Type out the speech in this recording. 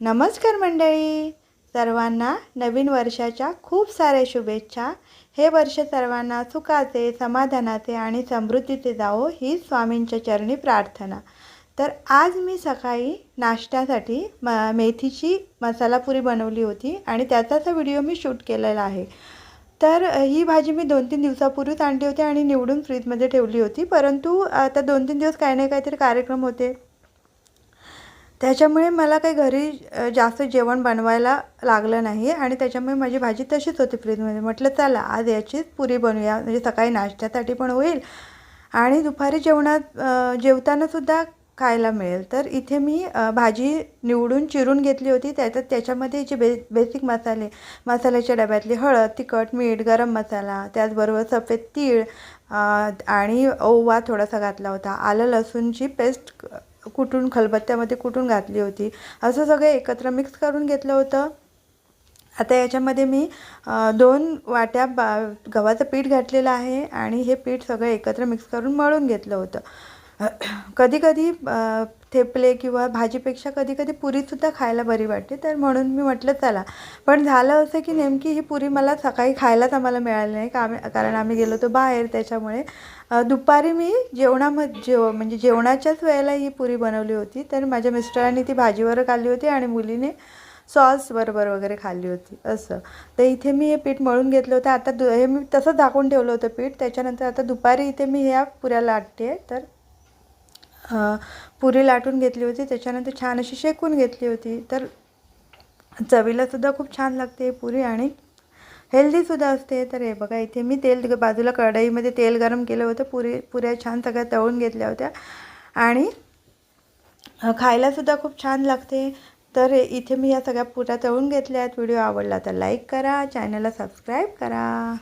नमस्कार मंडळी, सर्वांना नवीन वर्षाच्या खूप साऱ्या शुभेच्छा। हे वर्ष सर्वांना सुखाचे, समाधानाचे आणि समृद्धीचे जावो ही स्वामींच्या चरणी प्रार्थना। तर आज मी सकाळी नाश्त्यासाठी मेथीची मसाला पुरी बनवली होती आणि त्याचाच व्हिडिओ मी शूट केलेला आहे। तर ही भाजी मी 2-3 दिवसापूर्वीच आणली होती आणि निवडून फ्रीजमध्ये ठेवली होती, परंतु आता 2-3 दिवस काही ना काहीतरी कार्यक्रम होते, त्याच्यामुळे मला काही घरी जास्त जेवण बनवायला लागलं नाही आणि त्याच्यामुळे माझी भाजी तशीच होती फ्रीजमध्ये। म्हटलं चला आज याचीच पुरी बनवूया, म्हणजे सकाळी नाश्त्यासाठी पण होईल आणि दुपारी जेवताना सुद्धा खायला मिळेल। तर इथे मी भाजी निवडून चिरून घेतली होती। त्याच्यामध्ये जे बेसिक मसाल्याच्या डब्यातली हळद, तिखट, मीठ, गरम मसाला, त्याचबरोबर सफेद तीळ आणि ओवा थोडासा घातला होता। आलं लसूणची पेस्ट कुटून खलबत्त्यामध्ये कुटून घातली होती। असं सगळं एकत्र मिक्स करून घेतलं होतं। आता याच्यामध्ये मी 2 वाट्या गव्हाचं पीठ घातलेलं आहे आणि हे पीठ सगळं एकत्र मिक्स करून मळून घेतलं होतं। कधी थेपले किंवा भाजीपेक्षा कधी पुरीसुद्धा खायला बरी वाटते, तर म्हणून मी म्हटलं चला। पण झालं असं की नेमकी ही पुरी मला सकाळी खायलाच आम्हाला मिळाली नाही, कारण आम्ही गेलो होतो बाहेर। त्याच्यामुळे दुपारी मी म्हणजे जेवणाच्याच वेळेला ही पुरी बनवली होती। तर माझ्या मिस्टरांनी ती भाजीवर खाल्ली होती आणि मुलीने सॉस बरोबर वगैरे खाल्ली होती असं। तर इथे मी हे पीठ मळून घेतलं होतं। आता हे मी तसंच झाकून ठेवलं होतं पीठ। त्याच्यानंतर आता दुपारी इथे मी ह्या पुऱ्या लाटते। तर पुरी लाटून घेतली होती, त्याच्यानंतर छान अशी शेकून घेतली होती। तर चवीलासुद्धा खूप छान लागते पुरी आणि हेल्दीसुद्धा असते। तर हे बघा, इथे मी बाजूला कढईमध्ये तेल गरम केलं होतं। पुऱ्या छान सगळ्या तळून घेतल्या होत्या आणि खायलासुद्धा खूप छान लागते। तर इथे मी या सगळ्या पुऱ्या तळून घेतल्या आहेत। व्हिडिओ आवडला तर लाईक करा, चॅनलला सबस्क्राईब करा।